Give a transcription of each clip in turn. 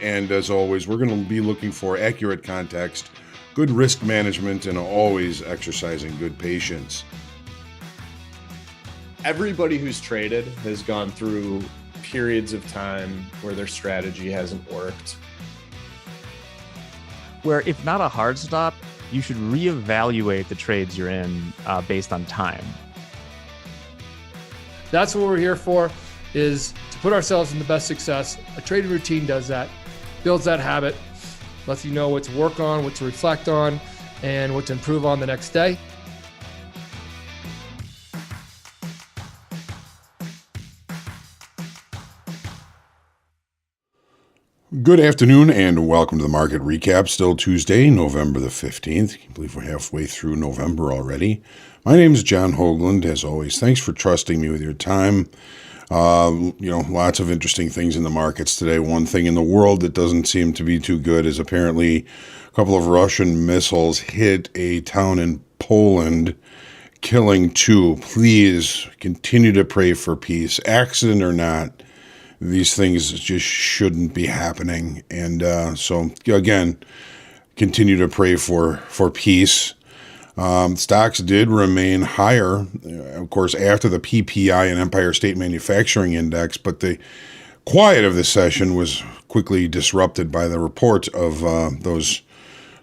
And as always, we're going to be looking for accurate context, good risk management, and always exercising good patience. Everybody who's traded has gone through periods of time where their strategy hasn't worked. Where if not a hard stop, you should reevaluate the trades you're in based on time. That's what we're here for, is to put ourselves in the best success. A trading routine does that, builds that habit, lets you know what to work on, what to reflect on, and what to improve on the next day. Good afternoon and welcome to the Market Recap. Still Tuesday, November the 15th. I believe we're halfway through November already. My name is John Hoagland. As always, thanks for trusting me with your time. Lots of interesting things in the markets today. One thing in the world that doesn't seem to be too good is apparently a couple of Russian missiles hit a town in Poland, killing two. Please continue to pray for peace. Accident or not, these things just shouldn't be happening. And so, again, continue to pray for peace. Stocks did remain higher, of course, after the PPI and Empire State Manufacturing Index, but the quiet of the session was quickly disrupted by the report of those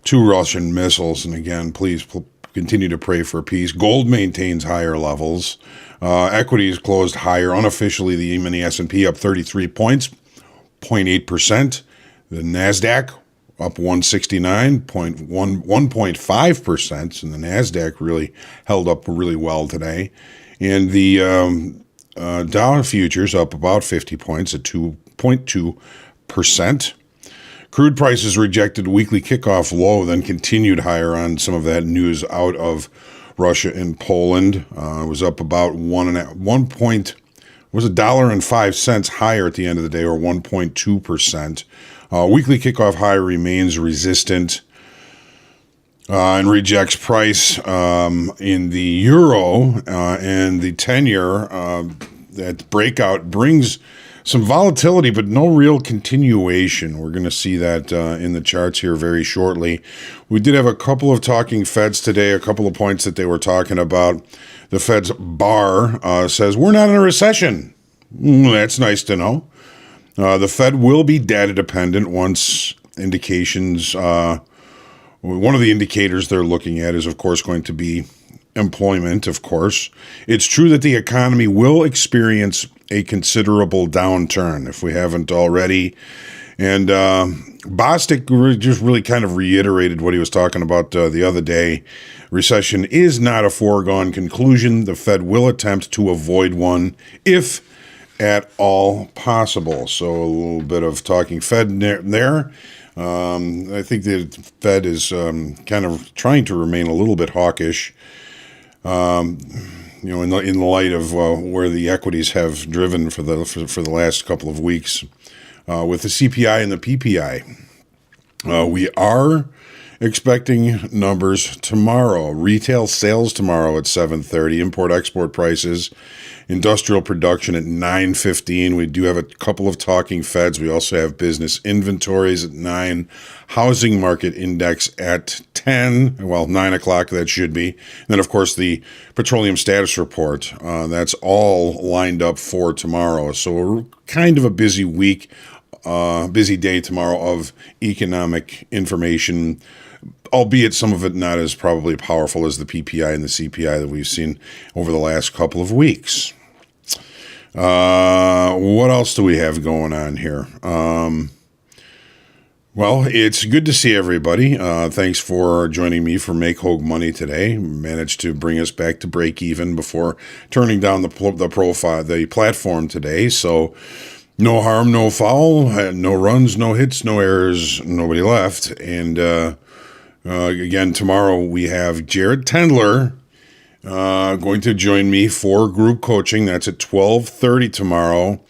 two Russian missiles. And again, please continue to pray for peace. Gold maintains higher levels. Equities closed higher. Unofficially, the E-mini S&P up 33 points, 0.8%. The NASDAQ up 169.1.5%, and the NASDAQ really held up really well today. And the Dow futures up about 50 points at 2.2%. Crude prices rejected weekly kickoff low, then continued higher on some of that news out of Russia and Poland. It was up about $1.05 higher at the end of the day, or 1.2%. Weekly kickoff high remains resistant and rejects price in the euro and the 10-year. That breakout brings some volatility, but no real continuation. We're going to see that in the charts here very shortly. We did have a couple of talking Feds today, a couple of points that they were talking about. The Fed's bar says, we're not in a recession. That's nice to know. The Fed will be data dependent once indications. One of the indicators they're looking at is, of course, going to be employment, of course. It's true that the economy will experience a considerable downturn if we haven't already. And Bostic just really kind of reiterated what he was talking about the other day. Recession is not a foregone conclusion. The Fed will attempt to avoid one if at all possible. So a little bit of talking Fed there. I think the Fed is kind of trying to remain a little bit hawkish. In the light of where the equities have driven for the last couple of weeks, with the CPI and the PPI, we are expecting numbers tomorrow. Retail sales tomorrow at 7:30. Import-export prices, industrial production at 9:15. We do have a couple of talking Feds. We also have business inventories at 9. Housing market index at 10. Well, 9 o'clock that should be. And then, of course, the petroleum status report. That's all lined up for tomorrow. So we're kind of a busy week, busy day tomorrow of economic information, albeit some of it not as probably powerful as the PPI and the CPI that we've seen over the last couple of weeks. What else do we have going on here? Well, it's good to see everybody. Thanks for joining me for Make Hoag Money today. Managed to bring us back to break even before turning down the platform today. So no harm, no foul, no runs, no hits, no errors, nobody left. And again, tomorrow we have Jared Tendler going to join me for group coaching. That's at 12:30 tomorrow.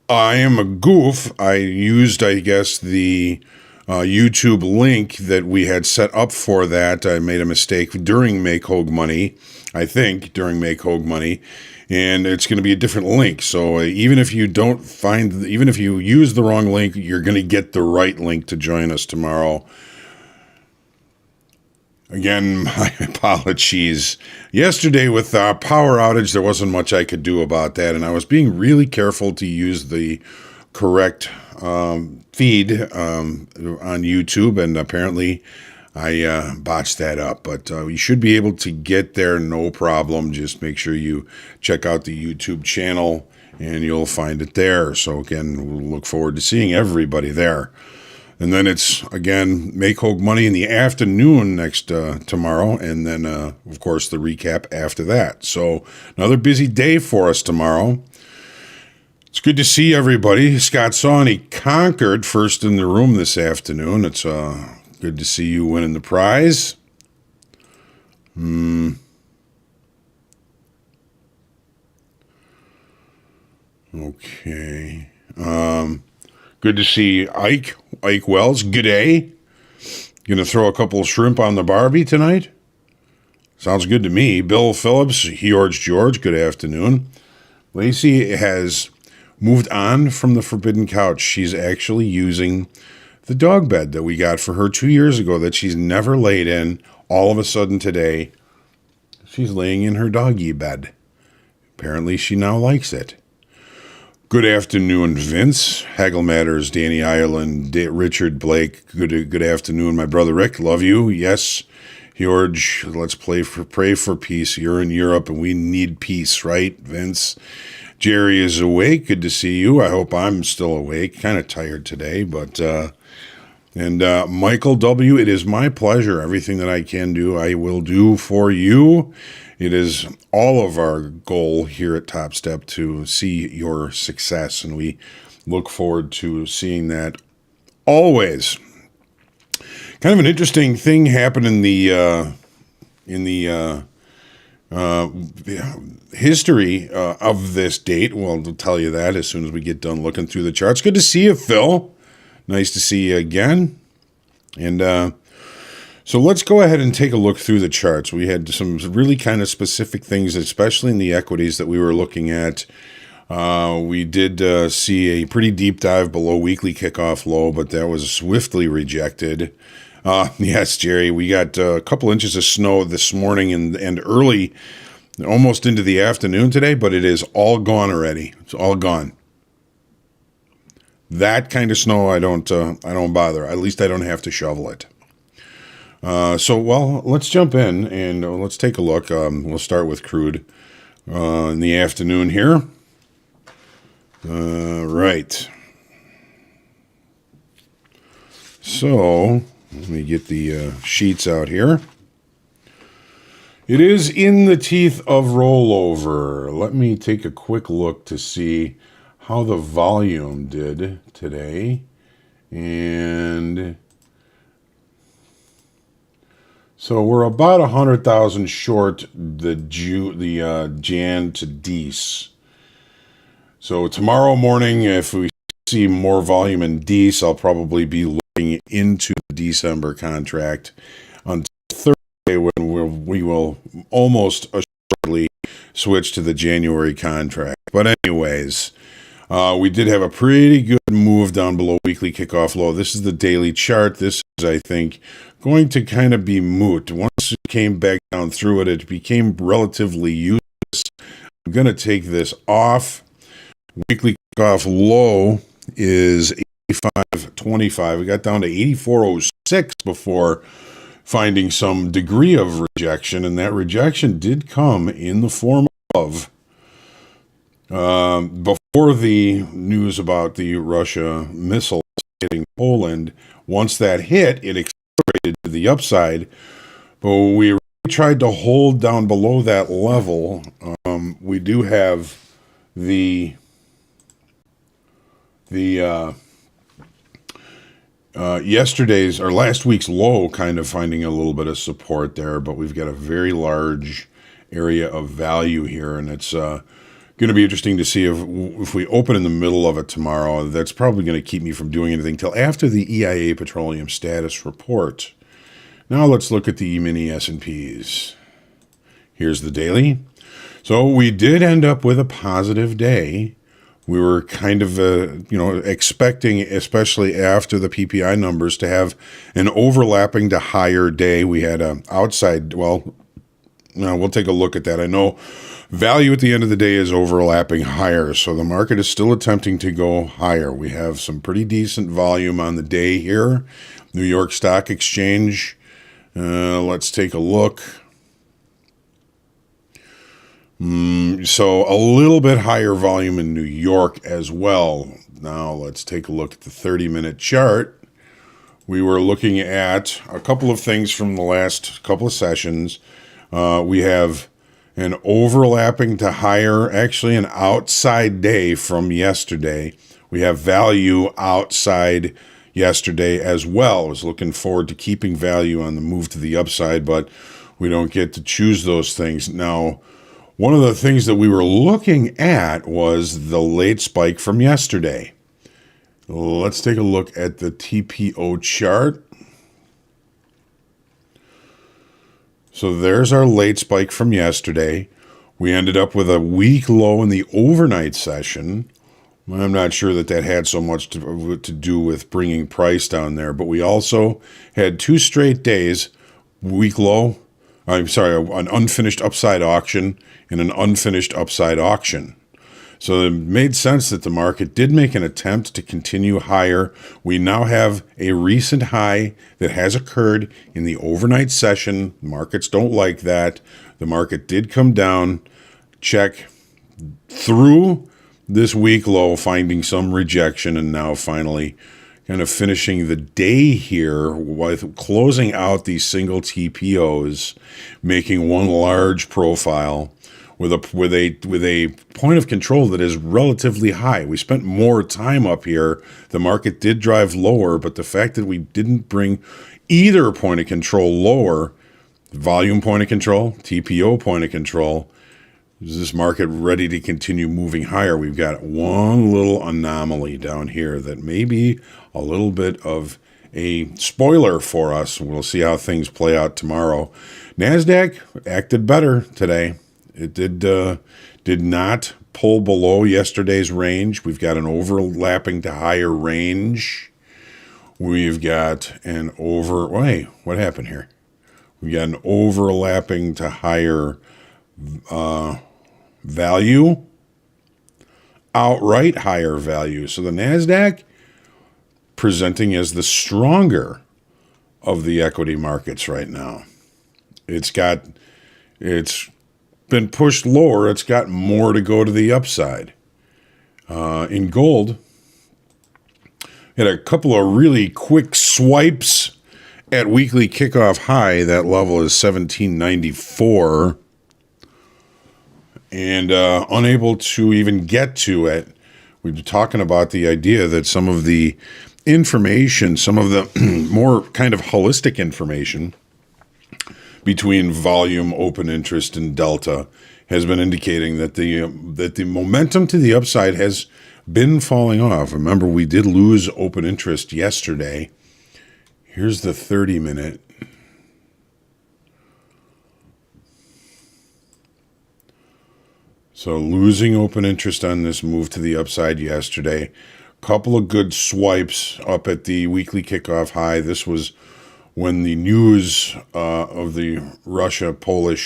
I am a goof. I used, I guess, the YouTube link that we had set up for that. I made a mistake during Make Hoag Money, I think, during Make Hoag Money. and it's going to be a different link. So even if you even if you use the wrong link, you're going to get the right link to join us tomorrow. Again, my apologies. Yesterday with our power outage, there wasn't much I could do about that, and I was being really careful to use the correct feed on YouTube, and apparently I botched that up. But you should be able to get there, no problem. Just make sure you check out the YouTube channel, and you'll find it there. So again, we'll look forward to seeing everybody there. And then it's, again, Make Hogue Money in the afternoon next tomorrow. And then, of course, the recap after that. So another busy day for us tomorrow. It's good to see everybody. Scott Sawney conquered first in the room this afternoon. It's good to see you winning the prize. Okay. Good to see Ike Wells. G'day. Gonna throw a couple of shrimp on the Barbie tonight? Sounds good to me. Bill Phillips, George, good afternoon. Lacey has moved on from the Forbidden Couch. She's actually using the dog bed that we got for her 2 years ago that she's never laid in. All of a sudden today, she's laying in her doggy bed. Apparently she now likes it. Good afternoon, Vince. Haggle Matters, Danny Ireland, Richard Blake. Good afternoon, my brother Rick. Love you. Yes, George. Let's pray for peace. You're in Europe, and we need peace, right, Vince? Jerry is awake. Good to see you. I hope I'm still awake. Kind of tired today, but and Michael W. It is my pleasure. Everything that I can do, I will do for you. It is all of our goal here at Top Step to see your success, and we look forward to seeing that always. Kind of an interesting thing happened in the history of this date. Well, I'll tell you that as soon as we get done looking through the charts. Good to see you, Phil. Nice to see you again. And so let's go ahead and take a look through the charts. We had some really kind of specific things, especially in the equities that we were looking at. We did see a pretty deep dive below weekly kickoff low, but that was swiftly rejected. Yes, Jerry, we got a couple inches of snow this morning and early, almost into the afternoon today, but it is all gone already. It's all gone. That kind of snow, I don't bother. At least I don't have to shovel it. Well, let's jump in and let's take a look. We'll start with crude in the afternoon here. Right. So let me get the sheets out here. It is in the teeth of rollover. Let me take a quick look to see how the volume did today. And so we're about 100,000 short the Jan to Dece. So tomorrow morning, if we see more volume in Dece, I'll probably be looking into the December contract on Thursday when we will almost assuredly switch to the January contract. But anyways, we did have a pretty good move down below weekly kickoff low. This is the daily chart. This is, I think, going to kind of be moot. Once it came back down through it, it became relatively useless. I'm going to take this off. Weekly kickoff low is 85.25. We got down to 84.06 before finding some degree of rejection, and that rejection did come in the form of before the news about the Russia missiles hitting Poland. Once that hit, it accelerated to the upside, but we really tried to hold down below that level. We do have yesterday's or last week's low kind of finding a little bit of support there, but we've got a very large area of value here, and it's going to be interesting to see if we open in the middle of it tomorrow. That's probably going to keep me from doing anything till after the EIA petroleum status report. Now let's look at the E-mini S&Ps. Here's the daily. So we did end up with a positive day. We were kind of, expecting, especially after the PPI numbers, to have an overlapping to higher day. We had a outside, we'll take a look at that. I know value at the end of the day is overlapping higher, so the market is still attempting to go higher. We have some pretty decent volume on the day here. New York Stock Exchange, let's take a look. So a little bit higher volume in New York as well. Now let's take a look at the 30-minute chart. We were looking at a couple of things from the last couple of sessions. We have an overlapping to higher, actually an outside day from yesterday. We have value outside yesterday as well. I was looking forward to keeping value on the move to the upside, but we don't get to choose those things. Now, one of the things that we were looking at was the late spike from yesterday. Let's take a look at the TPO chart. So there's our late spike from yesterday. We ended up with a weak low in the overnight session. I'm not sure that had so much to do with bringing price down there, but we also had 2 straight days, weak low, an unfinished upside auction and an unfinished upside auction. So it made sense that the market did make an attempt to continue higher. We now have a recent high that has occurred in the overnight session. Markets don't like that. The market did come down, check through this weak low, finding some rejection, and now finally kind of finishing the day here with closing out these single TPOs, making one large profile with a point of control that is relatively high. We spent more time up here. The market did drive lower, but the fact that we didn't bring either point of control lower, volume point of control, TPO point of control, is this market ready to continue moving higher? We've got one little anomaly down here that may be a little bit of a spoiler for us. We'll see how things play out tomorrow. NASDAQ acted better today. It did not pull below yesterday's range. We've got an overlapping to higher range. We've got an what happened here? We've got an overlapping to higher value, outright higher value. So the NASDAQ presenting as the stronger of the equity markets right now. It's been pushed lower. It's got more to go to the upside. In gold, had a couple of really quick swipes at weekly kickoff high. That level is 1794. And unable to even get to it. We've been talking about the idea that some of the information, some of the more kind of holistic information between volume, open interest, and delta has been indicating that the momentum to the upside has been falling off. Remember, we did lose open interest yesterday. Here's the 30-minute. So losing open interest on this move to the upside yesterday. Couple of good swipes up at the weekly kickoff high. This was when the news of the Russia-Poland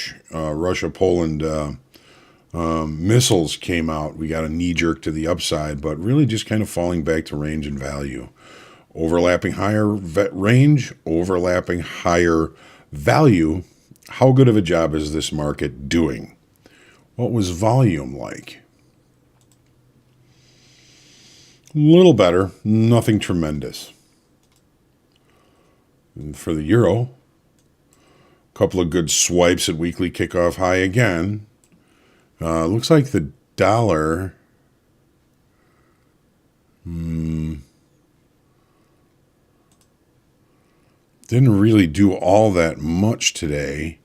missiles came out. We got a knee jerk to the upside, but really just kind of falling back to range and value. Overlapping higher range, overlapping higher value. How good of a job is this market doing? What was volume like? A little better, nothing tremendous. And for the euro, a couple of good swipes at weekly kickoff high again. Looks like the dollar didn't really do all that much today.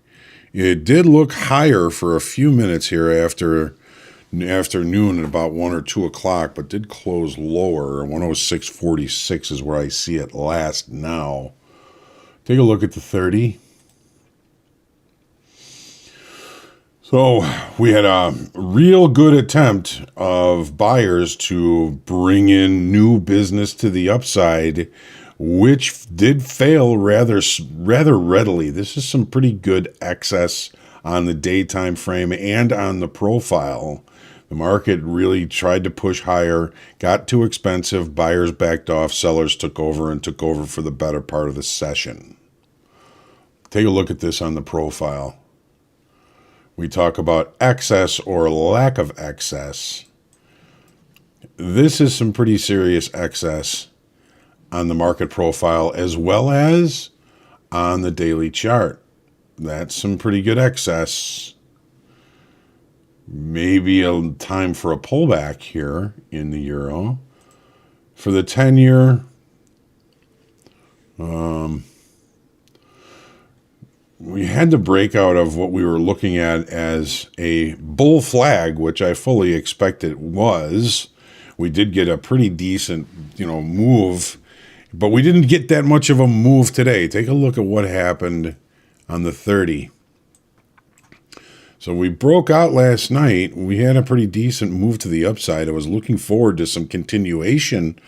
It did look higher for a few minutes here after afternoon at about 1 or 2 o'clock, but did close lower. 106.46 is where I see it last now. Take a look at the 30. So we had a real good attempt of buyers to bring in new business to the upside, which did fail rather readily. This is some pretty good excess on the daytime frame and on the profile. The market really tried to push higher, got too expensive, buyers backed off, sellers took over for the better part of the session. Take a look at this on the profile. We talk about excess or lack of excess. This is some pretty serious excess on the market profile as well as on the daily chart. That's some pretty good excess. Maybe a time for a pullback here in the euro. For the 10-year, we had the breakout of what we were looking at as a bull flag, which I fully expected it was. We did get a pretty decent, move, but we didn't get that much of a move today. Take a look at what happened on the 30. So we broke out last night. We had a pretty decent move to the upside. I was looking forward to some continuation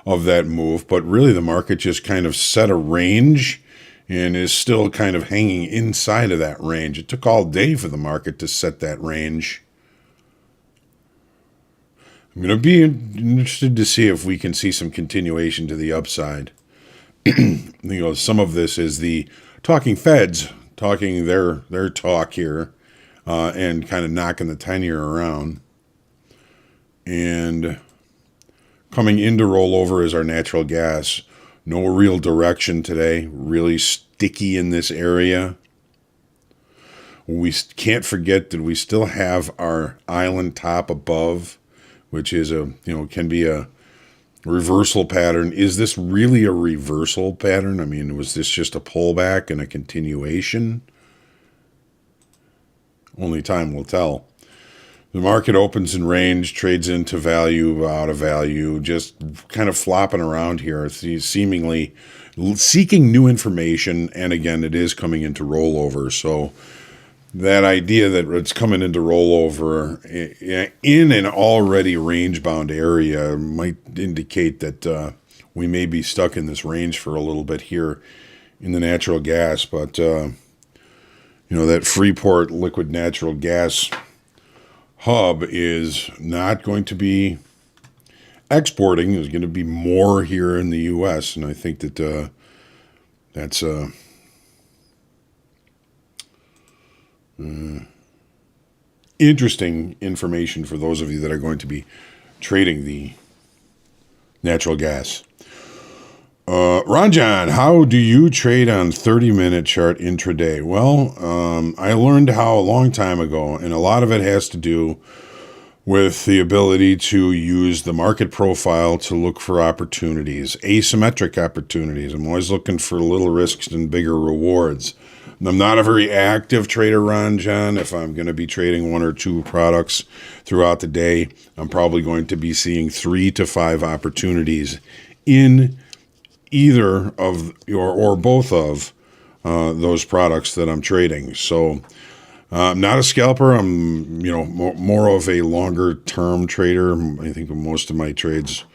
of that move, but really the market just kind of set a range and is still kind of hanging inside of that range. It took all day for the market to set that range. I'm going to be interested to see if we can see some continuation to the upside. Some of this is the talking Feds talking their talk here and kind of knocking the 10-year around. And coming into rollover is our natural gas. No real direction today, really sticky in this area. We can't forget that we still have our island top above, which is can be a reversal pattern. Is this really a reversal pattern? I mean, was this just a pullback and a continuation? Only time will tell. The market opens in range, trades into value, out of value, just kind of flopping around here, seemingly seeking new information. And again, it is coming into rollover. So that idea that it's coming into rollover in an already range-bound area might indicate that we may be stuck in this range for a little bit here in the natural gas. But, that Freeport liquid natural gas hub is not going to be exporting. There's going to be more here in the U.S., and I think that that's interesting information for those of you that are going to be trading the natural gas. Ron John, how do you trade on 30-minute chart intraday? Well, I learned how a long time ago, and a lot of it has to do with the ability to use the market profile to look for opportunities, asymmetric opportunities. I'm always looking for little risks and bigger rewards. I'm not a very active trader, Ron John. If I'm going to be trading one or two products throughout the day, I'm probably going to be seeing 3 to 5 opportunities in either of or both of those products that I'm trading. So I'm not a scalper. I'm more of a longer term trader. I think most of my trades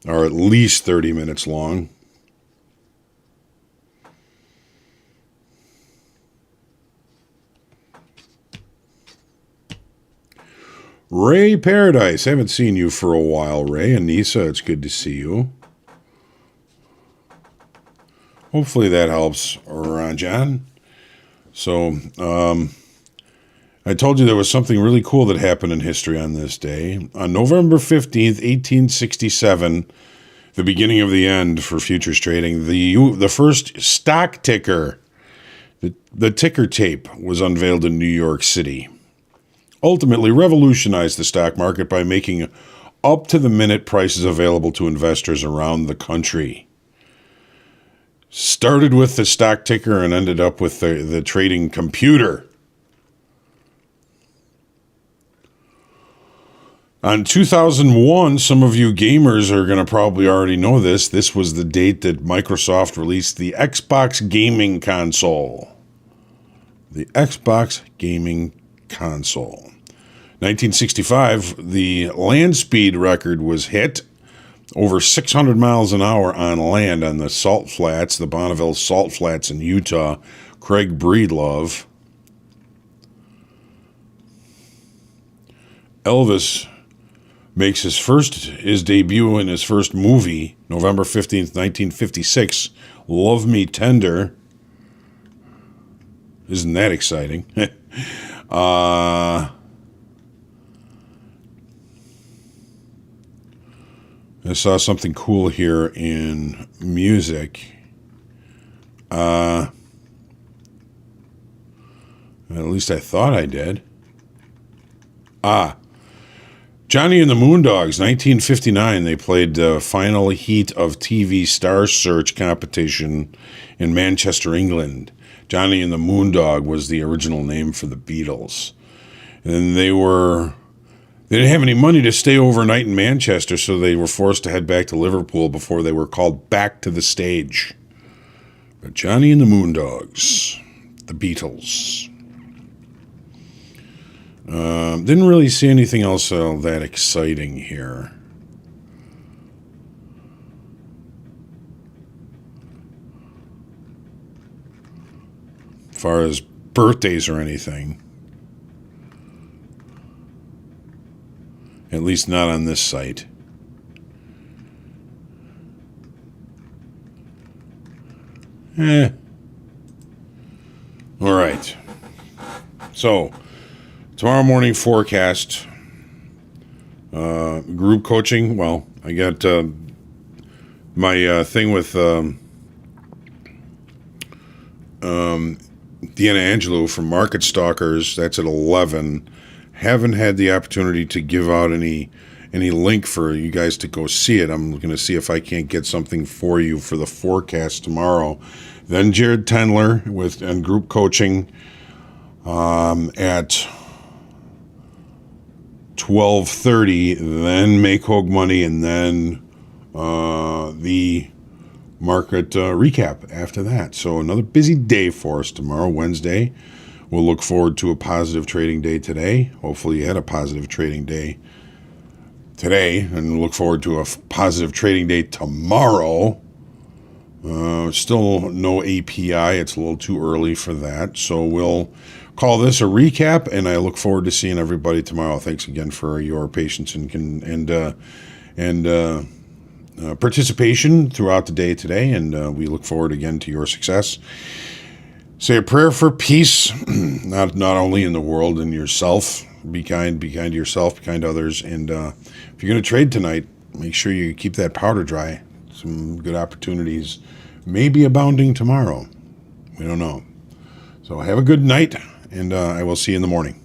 are at least 30 minutes long. Ray Paradise, haven't seen you for a while, Ray. Anissa, it's good to see you. Hopefully that helps, Rajan. So, I told you there was something really cool that happened in history on this day. On November 15th, 1867, the beginning of the end for futures trading, the first stock ticker, the ticker tape, was unveiled in New York City. Ultimately revolutionized the stock market by making up-to-the-minute prices available to investors around the country. Started with the stock ticker and ended up with the trading computer. On 2001, some of you gamers are going to probably already know this. This was the date that Microsoft released the Xbox gaming console. The Xbox gaming console. 1965, the land speed record was hit. Over 600 miles an hour on land on the Salt Flats, the Bonneville Salt Flats in Utah. Craig Breedlove. Elvis makes his debut in his first movie, November 15th, 1956, Love Me Tender. Isn't that exciting? I saw something cool here in music. At least I thought I did. Johnny and the Moondogs, 1959. They played the final heat of TV Star Search competition in Manchester, England. Johnny and the Moondog was the original name for the Beatles. And they didn't have any money to stay overnight in Manchester, so they were forced to head back to Liverpool before they were called back to the stage. But Johnny and the Moondogs, the Beatles. Didn't really see anything else that exciting here. As far as birthdays or anything. At least not on this site. All right. So, tomorrow morning forecast. Group coaching. Well, I got my thing with Deanna Angelou from Market Stalkers. That's at 11. Haven't had the opportunity to give out any link for you guys to go see it. I'm going to see if I can't get something for you for the forecast tomorrow. Then Jared Tendler and group coaching at 12:30. Then Make Hogue Money, and then the market recap after that. So another busy day for us tomorrow, Wednesday. We'll look forward to a positive trading day today. Hopefully you had a positive trading day today, and look forward to a positive trading day tomorrow. Still no API. It's a little too early for that. So we'll call this a recap, and I look forward to seeing everybody tomorrow. Thanks again for your patience and participation throughout the day today, and we look forward again to your success. Say a prayer for peace, not only in the world and yourself. Be kind to yourself, be kind to others. And if you're going to trade tonight, make sure you keep that powder dry. Some good opportunities may be abounding tomorrow. We don't know. So have a good night, and I will see you in the morning.